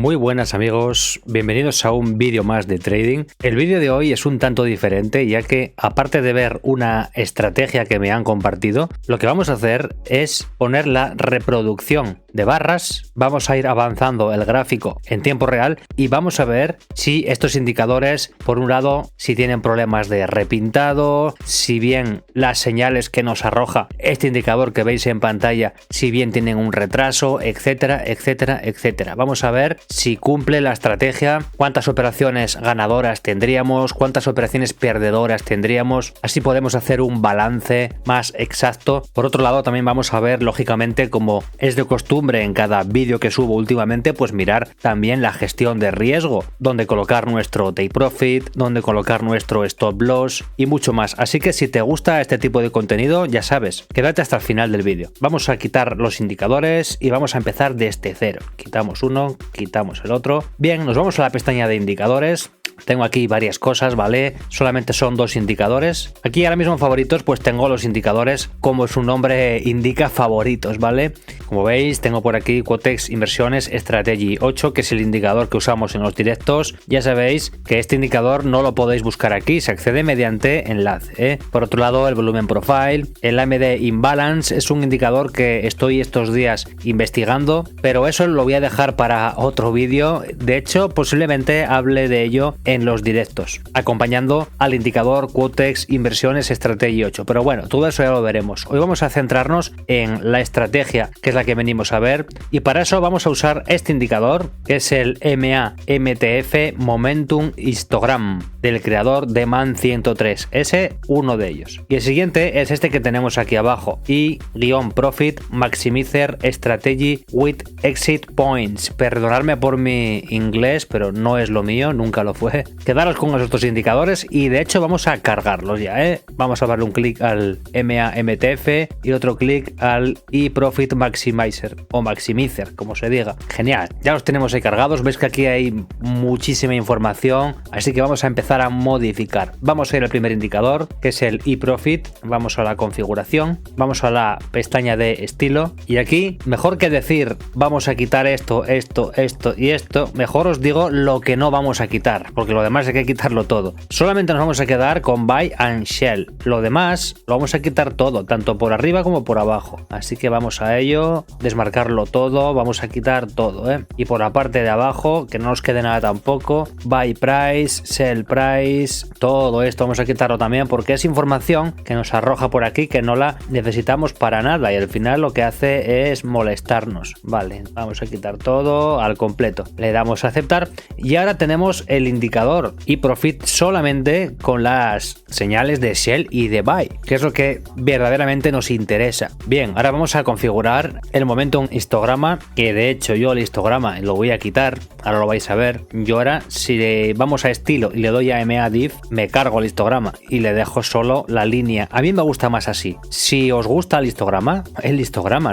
Muy buenas amigos, bienvenidos a un vídeo más de trading. El vídeo de hoy es un tanto diferente, ya que aparte de ver una estrategia que me han compartido, lo que vamos a hacer es poner la reproducción de barras. Vamos a ir avanzando el gráfico en tiempo real y vamos a ver si estos indicadores, por un lado, si tienen problemas de repintado, si bien las señales que nos arroja este indicador que veis en pantalla, si bien tienen un retraso, etcétera, etcétera, etcétera. Vamos a ver si cumple la estrategia, cuántas operaciones ganadoras tendríamos, cuántas operaciones perdedoras tendríamos, así podemos hacer un balance más exacto. Por otro lado, también vamos a ver, lógicamente, como es de costumbre en cada vídeo que subo últimamente, pues mirar también la gestión de riesgo, dónde colocar nuestro take profit, dónde colocar nuestro stop loss y mucho más. Así que si te gusta este tipo de contenido, ya sabes, quédate hasta el final del vídeo. Vamos a quitar los indicadores y vamos a empezar desde cero. Quitamos uno, quitamos el otro. Bien, nos vamos a la pestaña de indicadores. Tengo aquí varias cosas, ¿vale? Solamente son dos indicadores. Aquí ahora mismo en favoritos pues tengo los indicadores como su nombre indica, favoritos, ¿vale? Como veis tengo por aquí Quotex Inversiones Strategy 8, que es el indicador que usamos en los directos. Ya sabéis que este indicador no lo podéis buscar aquí, se accede mediante enlace, ¿eh? Por otro lado, el volumen profile, el AMD Imbalance es un indicador que estoy estos días investigando, pero eso lo voy a dejar para otro vídeo. De hecho, posiblemente hable de ello en los directos, acompañando al indicador Quotex Inversiones Strategy 8. Pero bueno, todo eso ya lo veremos. Hoy vamos a centrarnos en la estrategia, que es la que venimos a ver, y para eso vamos a usar este indicador, que es el MA-MTF Momentum Histogram, del creador de Man103. Ese, uno de ellos. Y el siguiente es este que tenemos aquí abajo, I-Profit Maximizer Strategy with Exit Points. Perdonadme por mi inglés, pero no es lo mío, nunca lo fue. Quedaros con estos indicadores y de hecho vamos a cargarlos ya, ¿eh? Vamos a darle un clic al MA-MTF y otro clic al I-Profit Maximizer o Maximizer, como se diga. Genial, ya los tenemos ahí cargados. Veis que aquí hay muchísima información, así que vamos a empezar a modificar. Vamos a ir al primer indicador, que es el I-Profit. Vamos a la configuración, vamos a la pestaña de estilo y aquí, mejor que decir vamos a quitar esto, esto, esto y esto, mejor os digo lo que no vamos a quitar, porque lo demás hay que quitarlo todo. Solamente nos vamos a quedar con Buy and Sell. Lo demás lo vamos a quitar todo, tanto por arriba como por abajo. Así que vamos a ello, desmarcarlo todo, vamos a quitar todo, ¿eh? Y por la parte de abajo, que no nos quede nada tampoco, Buy Price, Sell Price, todo esto vamos a quitarlo también, porque es información que nos arroja por aquí que no la necesitamos para nada y al final lo que hace es molestarnos. Vale, vamos a quitar todo al completo. Le damos a aceptar y ahora tenemos el indicador I-Profit solamente con las señales de Sell y de Buy, que es lo que verdaderamente nos interesa. Bien, ahora vamos a configurar el Momentum histograma, que de hecho yo el histograma lo voy a quitar, ahora lo vais a ver. Yo ahora, si vamos a estilo y le doy a MA Div, me cargo el histograma y le dejo solo la línea. A mí me gusta más así. Si os gusta el histograma,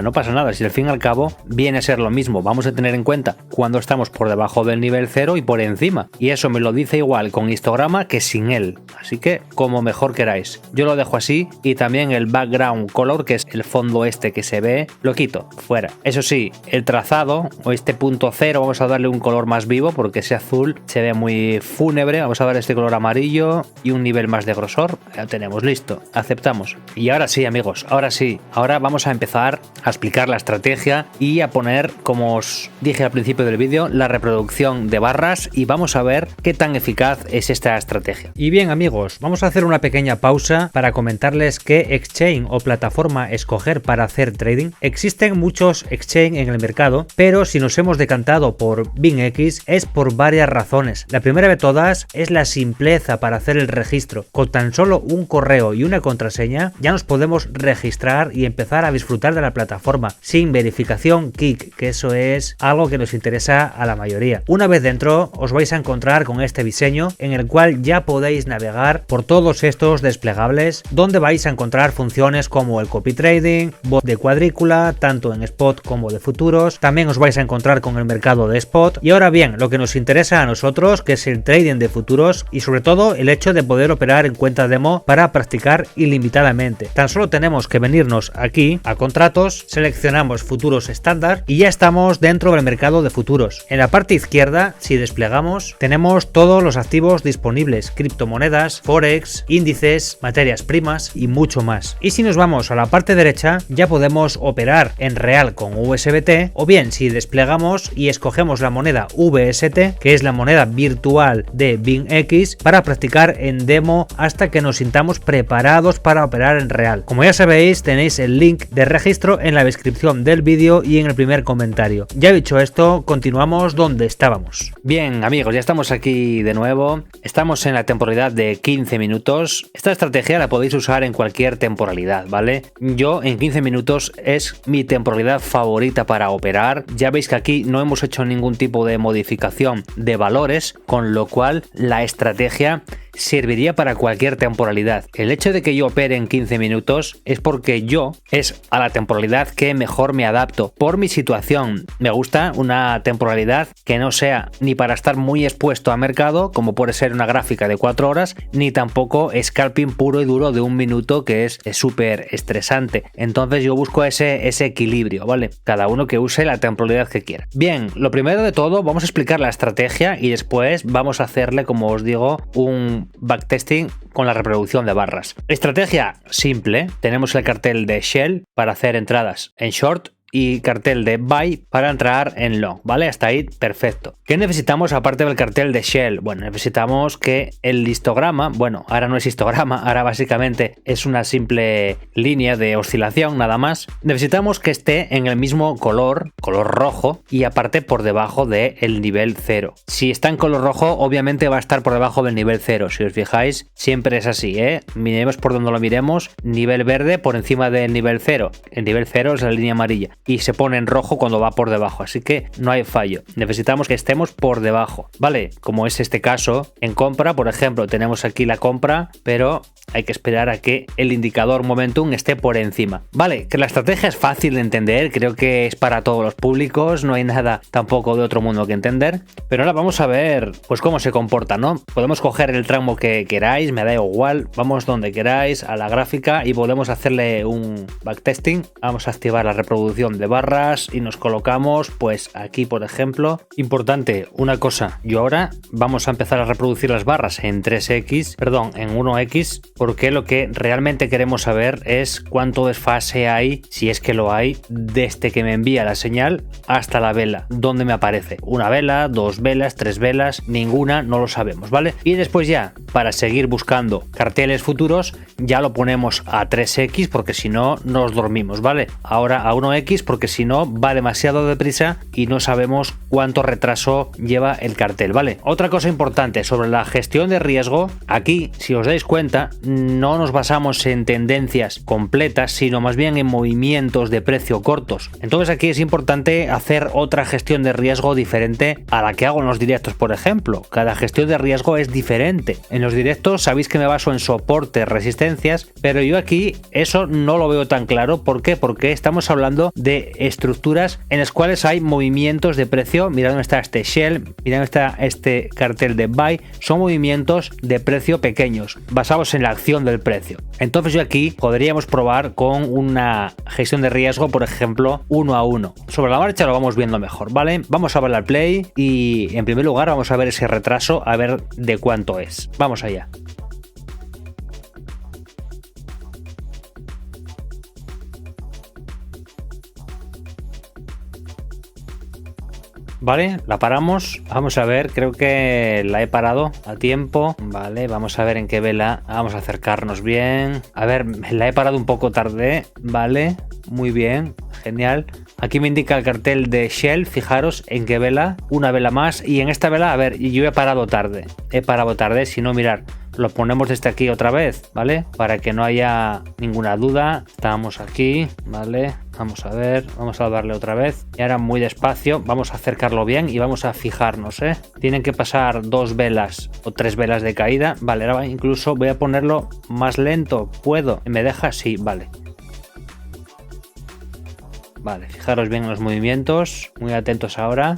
no pasa nada, si al fin y al cabo viene a ser lo mismo. Vamos a tener en cuenta cuando estamos por debajo del nivel 0 y por encima, y eso me lo dice igual con histograma que sin él, así que como mejor queráis. Yo lo dejo así y también el background color, que es el fondo este que se ve, lo quito, fuera. Eso sí, el trazado o este punto 0 vamos a darle un color más vivo porque ese azul se ve muy fúnebre. Vamos a dar este color amarillo y un nivel más de grosor. Ya tenemos, listo, aceptamos. Y ahora sí amigos, ahora sí, ahora vamos a empezar a explicar la estrategia y a poner, como os dije al principio del vídeo, la reproducción de barras y vamos a ver qué tan eficaz es esta estrategia. Y bien amigos, vamos a hacer una pequeña pausa para comentarles qué exchange o plataforma escoger para hacer trading. Existen muchos exchange en el mercado, pero si nos hemos decantado por BingX es por varias razones. La primera de todas es la simpleza para hacer el registro. Con tan solo un correo y una contraseña ya nos podemos registrar y empezar a disfrutar de la plataforma sin verificación KIC, que eso es algo que nos interesa a la mayoría. Una vez dentro os vais a encontrar con este diseño en el cual ya podéis navegar por todos estos desplegables, donde vais a encontrar funciones como el copy trading, bot de cuadrícula, tanto en spot como de futuros. También os vais a encontrar con el mercado de spot y ahora ahora bien, lo que nos interesa a nosotros, que es el trading de futuros y sobre todo el hecho de poder operar en cuenta demo para practicar ilimitadamente. Tan solo tenemos que venirnos aquí a contratos, seleccionamos futuros estándar y ya estamos dentro del mercado de futuros. En la parte izquierda, si desplegamos, tenemos todos los activos disponibles, criptomonedas, forex, índices, materias primas y mucho más. Y si nos vamos a la parte derecha, ya podemos operar en real con USBT, o bien si desplegamos y escogemos la moneda VST, que es la moneda virtual de BingX, para practicar en demo hasta que nos sintamos preparados para operar en real. Como ya sabéis, tenéis el link de registro en la descripción del vídeo y en el primer comentario. Ya dicho esto, continuamos donde estábamos. Bien amigos, ya estamos aquí de nuevo. Estamos en la temporalidad de 15 minutos. Esta estrategia la podéis usar en cualquier temporalidad, ¿vale? Yo en 15 minutos es mi temporalidad favorita para operar. Ya veis que aquí no hemos hecho ningún tipo de modificación de valores, con lo cual la estrategia serviría para cualquier temporalidad. El hecho de que yo opere en 15 minutos es porque yo es a la temporalidad que mejor me adapto por mi situación. Me gusta una temporalidad que no sea ni para estar muy expuesto a mercado, como puede ser una gráfica de 4 horas, ni tampoco scalping puro y duro de un minuto, que es súper estresante. Entonces yo busco ese equilibrio, ¿vale? Cada uno que use la temporalidad que quiera. Bien, lo primero de todo vamos a explicar la estrategia y después vamos a hacerle, como os digo, un backtesting con la reproducción de barras. Estrategia simple, tenemos el cartel de Shell para hacer entradas en short y cartel de buy para entrar en long, ¿vale? Hasta ahí perfecto. ¿Qué necesitamos aparte del cartel de Shell? Bueno, necesitamos que el histograma, bueno, ahora no es histograma, ahora básicamente es una simple línea de oscilación nada más. Necesitamos que esté en el mismo color rojo, y aparte por debajo del nivel 0. Si está en color rojo, obviamente va a estar por debajo del nivel 0. Si os fijáis, siempre es así, ¿eh? Miremos por donde lo miremos, nivel verde por encima del nivel 0. El nivel 0 es la línea amarilla y se pone en rojo cuando va por debajo, así que no hay fallo. Necesitamos que estemos por debajo, ¿vale? Como es este caso en compra, por ejemplo, tenemos aquí la compra, pero hay que esperar a que el indicador momentum esté por encima. Vale, que la estrategia es fácil de entender, creo que es para todos los públicos, no hay nada tampoco de otro mundo que entender, pero ahora vamos a ver pues cómo se comporta, ¿no? Podemos coger el tramo que queráis, me da igual, vamos donde queráis a la gráfica y podemos hacerle un backtesting. Vamos a activar la reproducción de barras y nos colocamos pues aquí, por ejemplo. Importante, una cosa, yo ahora vamos a empezar a reproducir las barras en 3x, perdón, en 1x, porque lo que realmente queremos saber es cuánto desfase hay, si es que lo hay, desde que me envía la señal hasta la vela, donde me aparece una vela, 2 velas, 3 velas, ninguna, no lo sabemos, ¿vale? Y después ya, para seguir buscando carteles futuros, ya lo ponemos a 3x, porque si no nos dormimos, ¿vale? Ahora a 1x, porque si no va demasiado deprisa y no sabemos cuánto retraso lleva el cartel, ¿vale? Otra cosa importante sobre la gestión de riesgo, aquí, si os dais cuenta, no nos basamos en tendencias completas, sino más bien en movimientos de precio cortos. Entonces aquí es importante hacer otra gestión de riesgo diferente a la que hago en los directos, por ejemplo. Cada gestión de riesgo es diferente. En los directos sabéis que me baso en soportes, resistencias, pero yo aquí eso no lo veo tan claro. ¿Por qué? Porque estamos hablando de estructuras en las cuales hay movimientos de precio. Mirad dónde está este Shell, mirad dónde está este cartel de buy. Son movimientos de precio pequeños, basados en la acción del precio. Entonces yo aquí podríamos probar con una gestión de riesgo, por ejemplo, 1 a 1. Sobre la marcha lo vamos viendo mejor, ¿vale? Vamos a ver al play y en primer lugar vamos a ver ese retraso, a ver de cuánto es. Vamos allá. Vale, la paramos, vamos a ver, creo que la he parado a tiempo, vale, vamos a ver en qué vela, vamos a acercarnos bien, a ver, la he parado un poco tarde, vale, muy bien, genial. Aquí me indica el cartel de Shell, fijaros en qué vela, una vela más, y en esta vela, a ver, yo he parado tarde, si no, mirar, lo ponemos desde aquí otra vez, ¿vale? Para que no haya ninguna duda, estamos aquí, ¿vale? Vamos a ver, vamos a darle otra vez. Y ahora muy despacio, vamos a acercarlo bien y vamos a fijarnos, ¿eh? Tienen que pasar 2 velas o 3 velas de caída. Vale, ahora incluso voy a ponerlo más lento. ¿Puedo? ¿Me deja? Sí, vale. Vale, fijaros bien en los movimientos. Muy atentos ahora.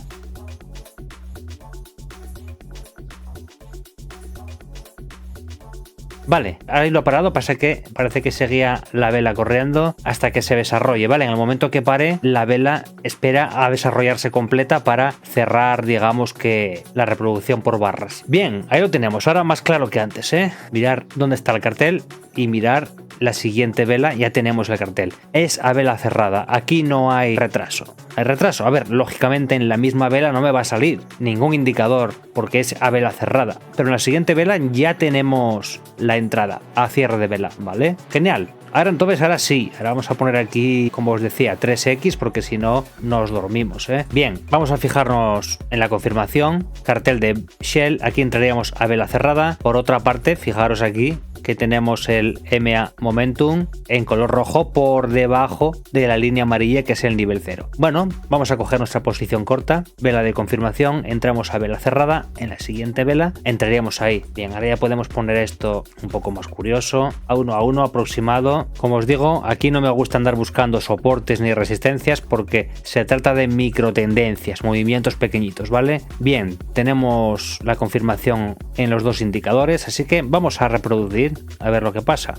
Vale, ahí lo ha parado, pasa que parece que seguía la vela corriendo hasta que se desarrolle, ¿vale? En el momento que pare, la vela espera a desarrollarse completa para cerrar, digamos que la reproducción por barras. Bien, ahí lo tenemos, ahora más claro que antes, ¿eh? Mirar dónde está el cartel y mirar la siguiente vela, ya tenemos el cartel. Es a vela cerrada, aquí no hay retraso. ¿Hay retraso? A ver, lógicamente en la misma vela no me va a salir ningún indicador porque es a vela cerrada. Pero en la siguiente vela ya tenemos la entrada a cierre de vela, ¿vale? Genial. Ahora sí, ahora vamos a poner aquí, como os decía, 3X porque si no nos dormimos, ¿eh? Bien, vamos a fijarnos en la confirmación, cartel de Shell, aquí entraríamos a vela cerrada. Por otra parte, fijaros aquí que tenemos el MA Momentum en color rojo por debajo de la línea amarilla que es el nivel 0. Bueno, vamos a coger nuestra posición corta, vela de confirmación, entramos a vela cerrada, en la siguiente vela entraríamos ahí. Bien, ahora ya podemos poner esto un poco más curioso, a 1 a 1 aproximado. Como os digo, aquí no me gusta andar buscando soportes ni resistencias porque se trata de micro tendencias, movimientos pequeñitos, ¿vale? Bien, tenemos la confirmación en los dos indicadores, así que vamos a reproducir a ver lo que pasa.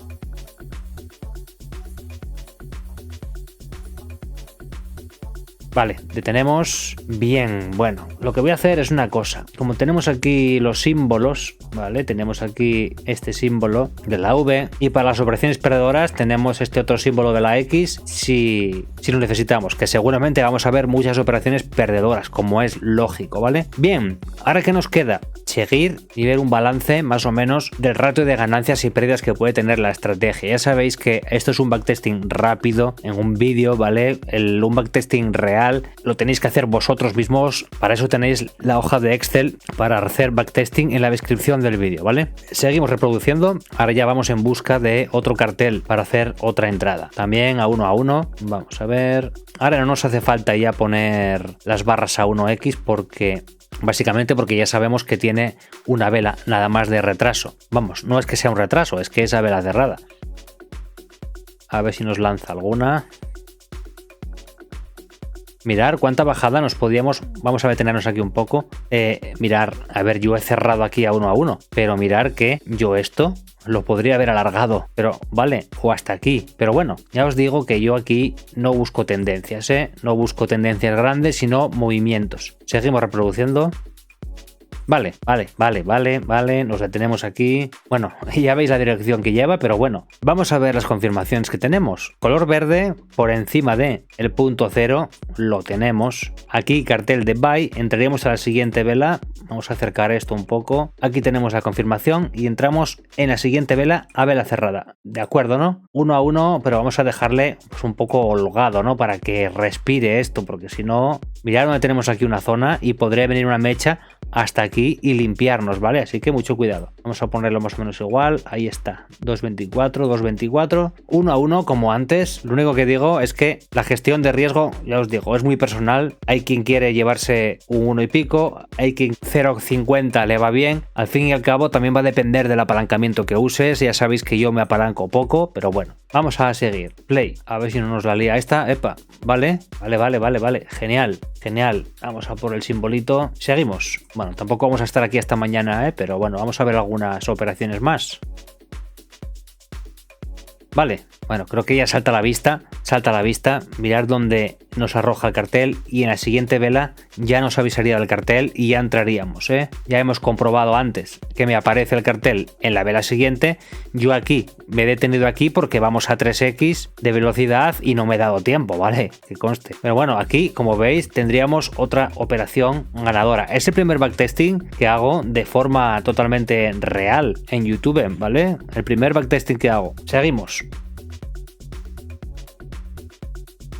Vale, detenemos. Bien, bueno, lo que voy a hacer es una cosa. Como tenemos aquí los símbolos, ¿vale? Tenemos aquí este símbolo de la V y para las operaciones perdedoras tenemos este otro símbolo de la X si lo necesitamos, que seguramente vamos a ver muchas operaciones perdedoras, como es lógico, ¿vale? Bien, ahora ¿qué nos queda? Seguir y ver un balance más o menos del ratio de ganancias y pérdidas que puede tener la estrategia. Ya sabéis que esto es un backtesting rápido en un vídeo, ¿vale? Un backtesting real lo tenéis que hacer vosotros mismos, para eso tenéis la hoja de Excel para hacer backtesting en la descripción del vídeo, ¿vale? Seguimos reproduciendo, ahora ya vamos en busca de otro cartel para hacer otra entrada, también a 1 a 1, vamos a ver, ahora no nos hace falta ya poner las barras a 1X porque básicamente porque ya sabemos que tiene una vela nada más de retraso, vamos, no es que sea un retraso, es que es a vela cerrada. A ver si nos lanza alguna. Mirar cuánta bajada nos podíamos, vamos a detenernos aquí un poco, mirar, a ver, yo he cerrado aquí a 1 a 1, pero mirar que yo esto lo podría haber alargado, pero vale, o hasta aquí, pero bueno, ya os digo que yo aquí no busco tendencias, no busco tendencias grandes, sino movimientos. Seguimos reproduciendo. Vale, nos detenemos aquí. Bueno, ya veis la dirección que lleva, pero bueno, vamos a ver las confirmaciones que tenemos. Color verde por encima de el punto 0, lo tenemos. Aquí cartel de buy, entraríamos a la siguiente vela, vamos a acercar esto un poco. Aquí tenemos la confirmación y entramos en la siguiente vela a vela cerrada. De acuerdo, ¿no? 1 a 1, pero vamos a dejarle pues, un poco holgado, ¿no? Para que respire esto, porque si no, mirad donde tenemos aquí una zona y podría venir una mecha hasta aquí y limpiarnos, ¿vale? Así que mucho cuidado. Vamos a ponerlo más o menos igual. Ahí está. 2.24, 2.24. 1 a 1 como antes. Lo único que digo es que la gestión de riesgo, ya os digo, es muy personal. Hay quien quiere llevarse un 1 y pico. Hay quien 0.50 le va bien. Al fin y al cabo también va a depender del apalancamiento que uses. Ya sabéis que yo me apalanco poco, pero bueno. Vamos a seguir. Play. A ver si no nos la lía esta. Epa. Vale. Vale. Genial. Vamos a por el simbolito. Seguimos. Bueno, tampoco vamos a estar aquí hasta mañana, pero bueno, vamos a ver algunas operaciones más. Vale, bueno, creo que ya salta a la vista, mirad dónde nos arroja el cartel y en la siguiente vela ya nos avisaría del cartel y ya entraríamos, Ya hemos comprobado antes que me aparece el cartel en la vela siguiente, yo aquí me he detenido aquí porque vamos a 3X de velocidad y no me he dado tiempo, ¿vale? Que conste. Pero bueno, aquí, como veis, tendríamos otra operación ganadora. Es el primer backtesting que hago de forma totalmente real en YouTube, ¿vale? El primer backtesting que hago. Seguimos.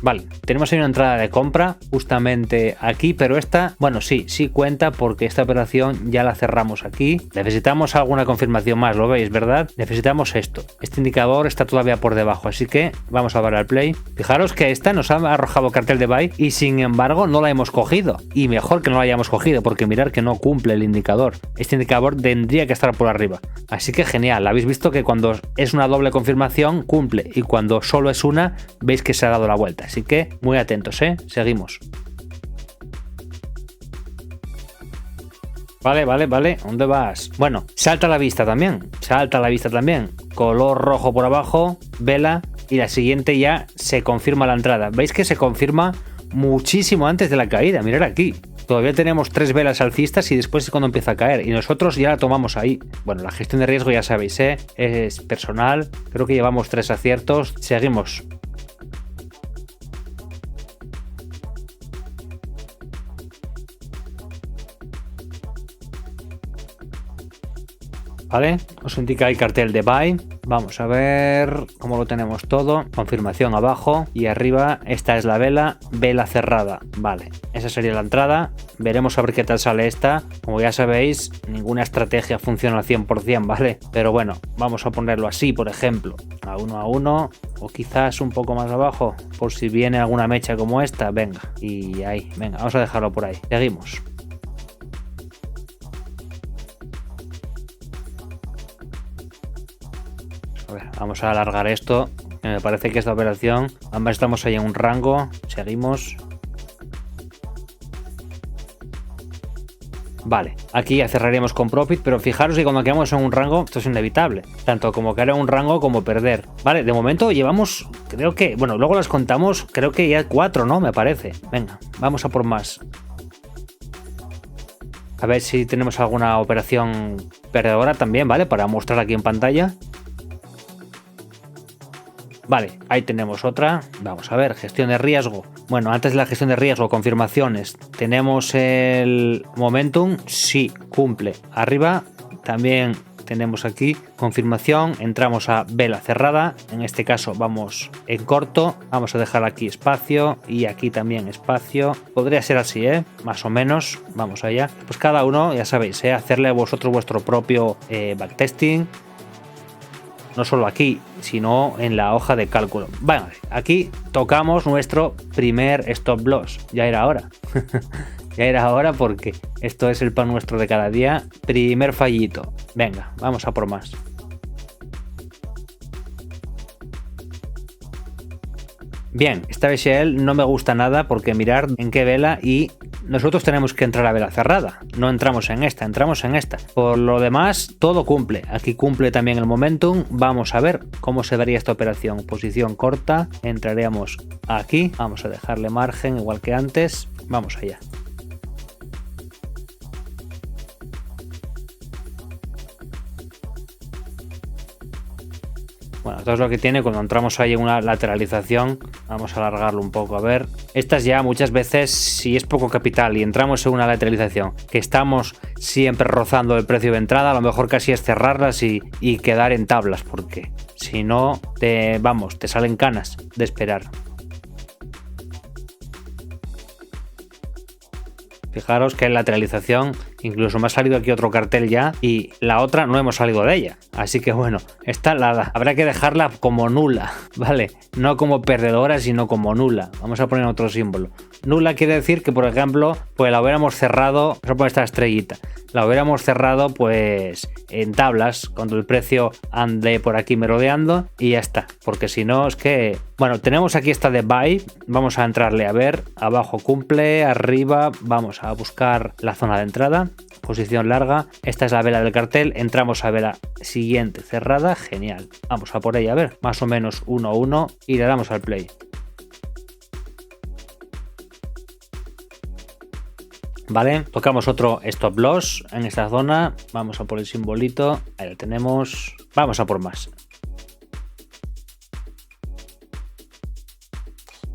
Vale, tenemos ahí una entrada de compra justamente aquí, pero esta, bueno, sí cuenta porque esta operación ya la cerramos aquí. Necesitamos alguna confirmación más, lo veis, ¿verdad? Necesitamos esto. Este indicador está todavía por debajo, así que vamos a dar al play. Fijaros que esta nos ha arrojado cartel de buy y sin embargo no la hemos cogido. Y mejor que no la hayamos cogido porque mirad que no cumple el indicador. Este indicador tendría que estar por arriba. Así que genial, habéis visto que cuando es una doble confirmación cumple y cuando solo es una, veis que se ha dado la vuelta. Así que muy atentos, seguimos. Vale. ¿Dónde vas? Bueno, salta a la vista también. Color rojo por abajo, vela, y la siguiente ya se confirma la entrada. ¿Veis que se confirma muchísimo antes de la caída? Mirad aquí. Todavía tenemos 3 velas alcistas y después es cuando empieza a caer. Y nosotros ya la tomamos ahí. Bueno, la gestión de riesgo ya sabéis, es personal. Creo que llevamos 3 aciertos. Seguimos. Vale, os indica el cartel de buy. Vamos a ver cómo lo tenemos todo. Confirmación abajo y arriba. Esta es la vela cerrada. Vale, esa sería la entrada. Veremos a ver qué tal sale esta. Como ya sabéis, ninguna estrategia funciona al 100%, ¿vale? Pero bueno, vamos a ponerlo así, por ejemplo. A 1, o quizás un poco más abajo, por si viene alguna mecha como esta. Venga, y ahí, venga, vamos a dejarlo por ahí. Seguimos. Vamos a alargar esto. Me parece que esta operación, ambas estamos ahí en un rango. Seguimos. Vale, aquí ya cerraríamos con profit, pero fijaros que cuando quedamos en un rango, esto es inevitable, tanto como caer en un rango como perder. Vale, de momento llevamos, creo que, bueno, luego las contamos, creo que ya 4, ¿no? Me parece. Venga, vamos a por más. A ver si tenemos alguna operación perdedora también, ¿vale? Para mostrar aquí en pantalla. Vale, ahí tenemos otra. Vamos a ver, gestión de riesgo. Bueno, antes de la gestión de riesgo, confirmaciones. Tenemos el momentum, sí, cumple. Arriba también tenemos aquí confirmación. Entramos a vela cerrada. En este caso vamos en corto. Vamos a dejar aquí espacio y aquí también espacio. Podría ser así, más o menos. Vamos allá. Pues cada uno, ya sabéis, hacerle a vosotros vuestro propio backtesting. No solo aquí, sino en la hoja de cálculo. Bueno, aquí tocamos nuestro primer stop loss. Ya era hora. Ya era hora porque esto es el pan nuestro de cada día. Primer fallito. Venga, vamos a por más. Bien, esta BSL no me gusta nada porque mirar en qué vela y nosotros tenemos que entrar a vela cerrada. No entramos en esta, entramos en esta. Por lo demás, todo cumple. Aquí cumple también el momentum. Vamos a ver cómo se vería esta operación. Posición corta, entraríamos aquí. Vamos a dejarle margen igual que antes. Vamos allá. Bueno, esto es lo que tiene cuando entramos ahí en una lateralización. Vamos a alargarlo un poco, a ver. Estas ya muchas veces, si es poco capital y entramos en una lateralización, que estamos siempre rozando el precio de entrada, a lo mejor casi es cerrarlas y quedar en tablas, porque si no, te salen canas de esperar. Fijaros que en lateralización incluso me ha salido aquí otro cartel ya y la otra no hemos salido de ella. Así que bueno, esta habrá que dejarla como nula, ¿vale? No como perdedora, sino como nula. Vamos a poner otro símbolo. Nula quiere decir que, por ejemplo, pues la hubiéramos cerrado, vamos a poner esta estrellita, la hubiéramos cerrado pues en tablas, cuando el precio ande por aquí merodeando y ya está. Porque si no es que... Bueno, tenemos aquí esta de buy, vamos a entrarle a ver, abajo cumple, arriba vamos a buscar la zona de entrada, posición larga, esta es la vela del cartel, entramos a vela siguiente cerrada, genial, vamos a por ella a ver, más o menos 1-1 y le damos al play. Vale, tocamos otro stop loss en esta zona, vamos a por el simbolito, ahí lo tenemos, vamos a por más.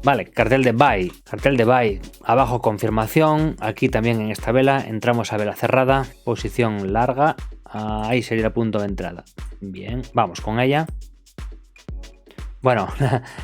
Vale, cartel de buy, abajo confirmación, aquí también en esta vela, entramos a vela cerrada, posición larga, ahí sería el punto de entrada. Bien, vamos con ella. Bueno,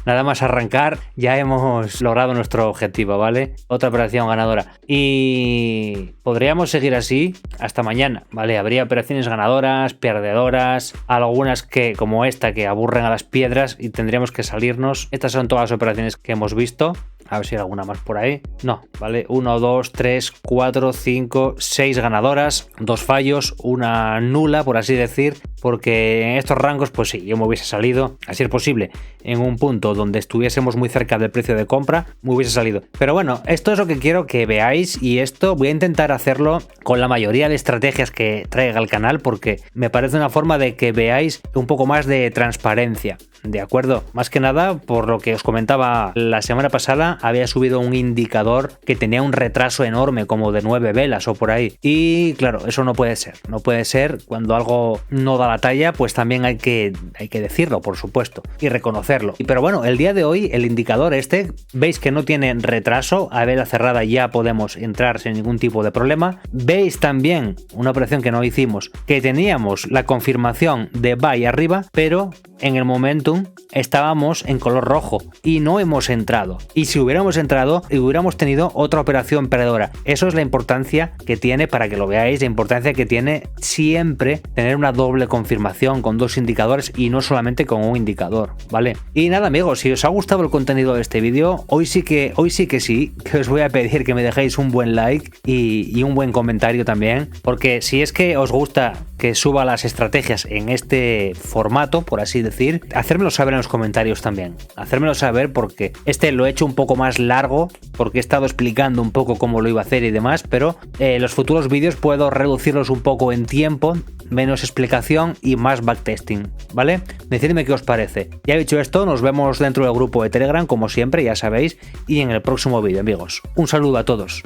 nada más arrancar, ya hemos logrado nuestro objetivo, ¿vale? Otra operación ganadora. Y podríamos seguir así hasta mañana, ¿vale? Habría operaciones ganadoras, perdedoras, algunas que, como esta, que aburren a las piedras y tendríamos que salirnos. Estas son todas las operaciones que hemos visto. A ver si hay alguna más por ahí. No, ¿vale? 1, 2, 3, 4, 5, 6 ganadoras, 2 fallos, una nula, por así decir, porque en estos rangos, pues sí, yo me hubiese salido, a ser posible, en un punto donde estuviésemos muy cerca del precio de compra, me hubiese salido. Pero bueno, esto es lo que quiero que veáis y esto voy a intentar hacerlo con la mayoría de estrategias que traiga el canal porque me parece una forma de que veáis un poco más de transparencia. ¿De acuerdo? Más que nada, por lo que os comentaba la semana pasada, había subido un indicador que tenía un retraso enorme, como de 9 velas o por ahí. Y claro, eso no puede ser. No puede ser. Cuando algo no da la talla, pues también hay que decirlo, por supuesto, y reconocerlo. Pero bueno, el día de hoy, el indicador este, veis que no tiene retraso. A vela cerrada ya podemos entrar sin ningún tipo de problema. Veis también una operación que no hicimos, que teníamos la confirmación de buy arriba, pero en el momentum estábamos en color rojo y no hemos entrado. Y si hubiéramos entrado, hubiéramos tenido otra operación perdedora. Eso es la importancia que tiene, para que lo veáis, la importancia que tiene siempre tener una doble confirmación con dos indicadores y no solamente con un indicador, ¿vale? Y nada, amigos, si os ha gustado el contenido de este vídeo, hoy sí que os voy a pedir que me dejéis un buen like y un buen comentario también, porque si es que os gusta que suba las estrategias en este formato, por así decir, hacérmelo saber en los comentarios también. Hacérmelo saber porque este lo he hecho un poco más largo porque he estado explicando un poco cómo lo iba a hacer y demás, pero los futuros vídeos puedo reducirlos un poco en tiempo, menos explicación y más backtesting, ¿vale? Decidme qué os parece. Ya dicho esto, nos vemos dentro del grupo de Telegram, como siempre, ya sabéis, y en el próximo vídeo, amigos. Un saludo a todos.